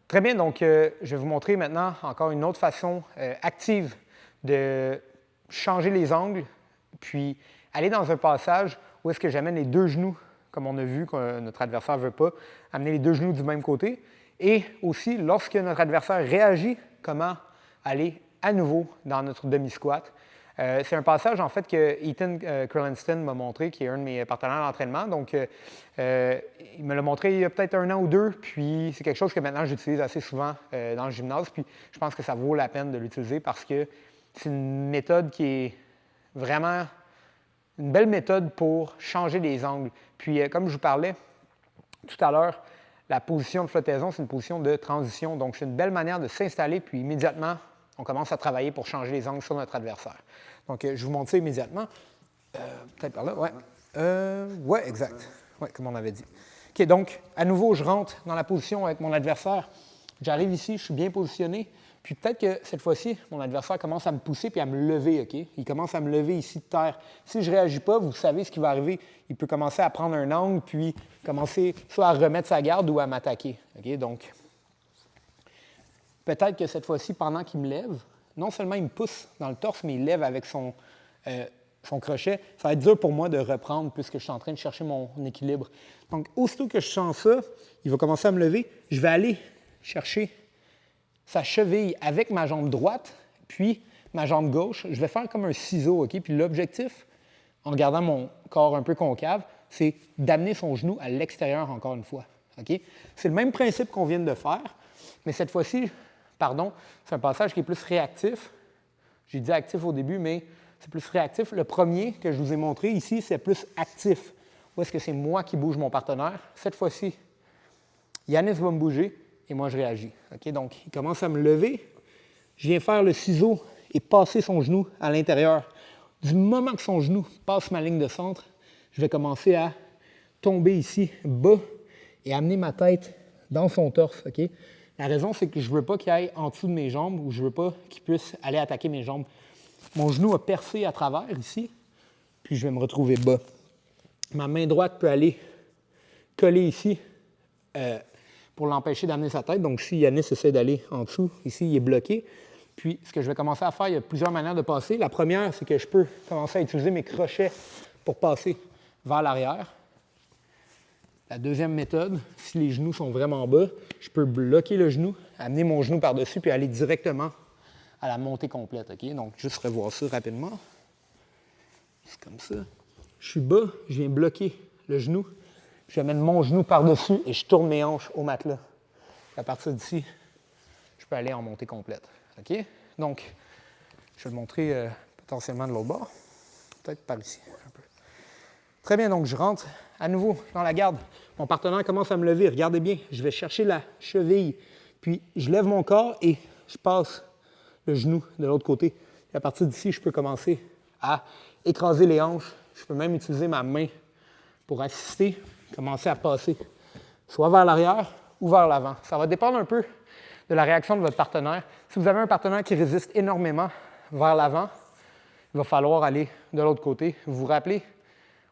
Très bien, donc je vais vous montrer maintenant encore une autre façon active de changer les angles, puis aller dans un passage où est-ce que j'amène les deux genoux, comme on a vu que notre adversaire ne veut pas, amener les deux genoux du même côté. Et aussi, lorsque notre adversaire réagit, comment aller à nouveau dans notre demi-squat. C'est un passage, en fait, que Ethan Curlinston m'a montré, qui est un de mes partenaires d'entraînement. Donc, il me l'a montré il y a peut-être 1 an ou 2, puis c'est quelque chose que maintenant j'utilise assez souvent dans le gymnase. Puis, je pense que ça vaut la peine de l'utiliser parce que c'est une méthode qui est vraiment une belle méthode pour changer les angles. Puis, comme je vous parlais tout à l'heure, la position de flottaison, c'est une position de transition. Donc, c'est une belle manière de s'installer, puis immédiatement, on commence à travailler pour changer les angles sur notre adversaire. Donc, je vous montre ça immédiatement. Peut-être par là, oui. Oui, exact. Oui, comme on avait dit. OK, donc, à nouveau, je rentre dans la position avec mon adversaire. J'arrive ici, je suis bien positionné. Puis peut-être que cette fois-ci, mon adversaire commence à me pousser puis à me lever, OK? Il commence à me lever ici de terre. Si je ne réagis pas, vous savez ce qui va arriver. Il peut commencer à prendre un angle puis commencer soit à remettre sa garde ou à m'attaquer. OK? Donc, peut-être que cette fois-ci, pendant qu'il me lève, non seulement il me pousse dans le torse, mais il lève avec son crochet. Ça va être dur pour moi de reprendre puisque je suis en train de chercher mon équilibre. Donc, aussitôt que je sens ça, il va commencer à me lever. Je vais aller chercher sa cheville avec ma jambe droite, puis ma jambe gauche. Je vais faire comme un ciseau, OK? Puis l'objectif, en gardant mon corps un peu concave, c'est d'amener son genou à l'extérieur encore une fois, OK? C'est le même principe qu'on vient de faire, mais cette fois-ci, c'est un passage qui est plus réactif. J'ai dit actif au début, mais c'est plus réactif. Le premier que je vous ai montré ici, c'est plus actif. Où est-ce que c'est moi qui bouge mon partenaire? Cette fois-ci, Yannis va me bouger et moi, je réagis. Okay? Donc, il commence à me lever. Je viens faire le ciseau et passer son genou à l'intérieur. Du moment que son genou passe ma ligne de centre, je vais commencer à tomber ici, bas, et amener ma tête dans son torse. Okay? La raison, c'est que je ne veux pas qu'il aille en dessous de mes jambes ou je ne veux pas qu'il puisse aller attaquer mes jambes. Mon genou a percé à travers ici, puis je vais me retrouver bas. Ma main droite peut aller coller ici pour l'empêcher d'amener sa tête. Donc, si Yannis essaie d'aller en dessous, ici, il est bloqué. Puis, ce que je vais commencer à faire, il y a plusieurs manières de passer. La première, c'est que je peux commencer à utiliser mes crochets pour passer vers l'arrière. La deuxième méthode, si les genoux sont vraiment bas, je peux bloquer le genou, amener mon genou par-dessus, puis aller directement à la montée complète. Okay? Donc, juste revoir ça rapidement. C'est comme ça. Je suis bas, je viens bloquer le genou. Je mets mon genou par-dessus et je tourne mes hanches au matelas. À partir d'ici, je peux aller en montée complète. OK? Donc, je vais le montrer potentiellement de l'autre bord. Peut-être par ici un peu. Très bien, donc je rentre à nouveau dans la garde. Mon partenaire commence à me lever. Regardez bien, je vais chercher la cheville. Puis, je lève mon corps et je passe le genou de l'autre côté. Et à partir d'ici, je peux commencer à écraser les hanches. Je peux même utiliser ma main pour assister, commencer à passer soit vers l'arrière ou vers l'avant. Ça va dépendre un peu de la réaction de votre partenaire. Si vous avez un partenaire qui résiste énormément vers l'avant, il va falloir aller de l'autre côté. Vous vous rappelez,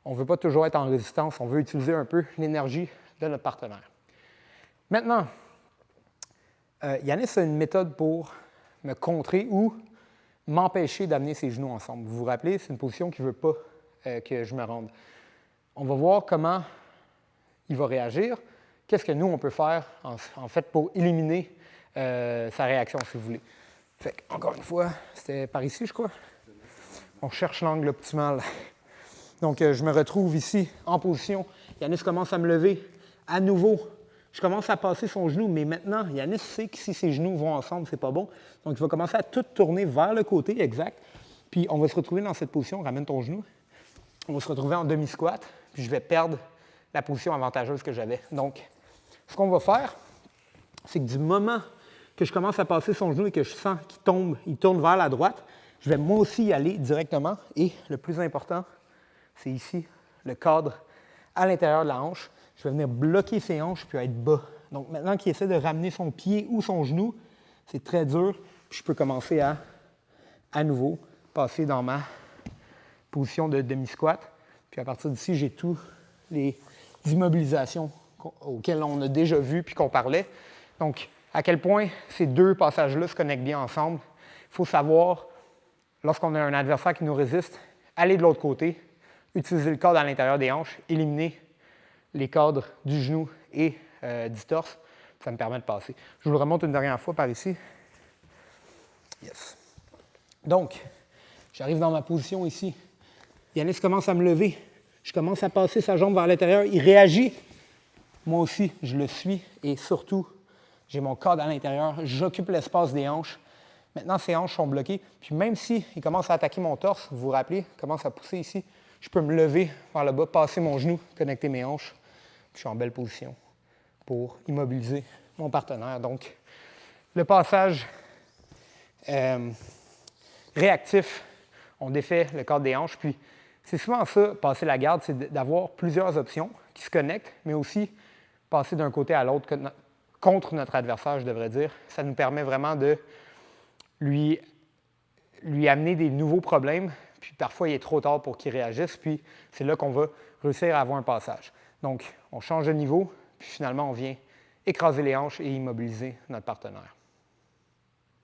on ne veut pas toujours être en résistance, on veut utiliser un peu l'énergie de notre partenaire. Maintenant, Yannis a une méthode pour me contrer ou m'empêcher d'amener ses genoux ensemble. Vous vous rappelez, c'est une position qu'il ne veut pas que je me rende. On va voir comment il va réagir. Qu'est-ce que nous, on peut faire, en fait, pour éliminer sa réaction, si vous voulez. Fait que, encore une fois, c'était par ici, je crois. On cherche l'angle optimal. Donc, je me retrouve ici, en position. Yannis commence à me lever. À nouveau, je commence à passer son genou, mais maintenant, Yannis sait que si ses genoux vont ensemble, c'est pas bon. Donc, il va commencer à tout tourner vers le côté exact. Puis, on va se retrouver dans cette position. Ramène ton genou. On va se retrouver en demi-squat. Puis, je vais perdre la position avantageuse que j'avais. Donc, ce qu'on va faire, c'est que du moment que je commence à passer son genou et que je sens qu'il tombe, il tourne vers la droite, je vais moi aussi y aller directement. Et le plus important, c'est ici, le cadre à l'intérieur de la hanche. Je vais venir bloquer ses hanches puis être bas. Donc maintenant qu'il essaie de ramener son pied ou son genou, c'est très dur. Puis je peux commencer à nouveau, passer dans ma position de demi-squat. Puis à partir d'ici, j'ai tous les immobilisations auxquelles on a déjà vu puis qu'on parlait. Donc, à quel point ces deux passages-là se connectent bien ensemble. Il faut savoir, lorsqu'on a un adversaire qui nous résiste, aller de l'autre côté, utiliser le cadre à l'intérieur des hanches, éliminer les cadres du genou et du torse. Ça me permet de passer. Je vous le remonte une dernière fois par ici. Yes. Donc, j'arrive dans ma position ici. Yannis commence à me lever. Je commence à passer sa jambe vers l'intérieur. Il réagit. Moi aussi, je le suis. Et surtout, j'ai mon cadre à l'intérieur. J'occupe l'espace des hanches. Maintenant, ces hanches sont bloquées. Puis même s'il commence à attaquer mon torse, vous vous rappelez, il commence à pousser ici, je peux me lever vers le bas, passer mon genou, connecter mes hanches. Puis je suis en belle position pour immobiliser mon partenaire. Donc, le passage réactif, on défait le cadre des hanches. Puis c'est souvent ça, passer la garde, c'est d'avoir plusieurs options qui se connectent, mais aussi passer d'un côté à l'autre contre notre adversaire, je devrais dire. Ça nous permet vraiment de lui amener des nouveaux problèmes, puis parfois il est trop tard pour qu'il réagisse, puis c'est là qu'on va réussir à avoir un passage. Donc, on change de niveau, puis finalement on vient écraser les hanches et immobiliser notre partenaire.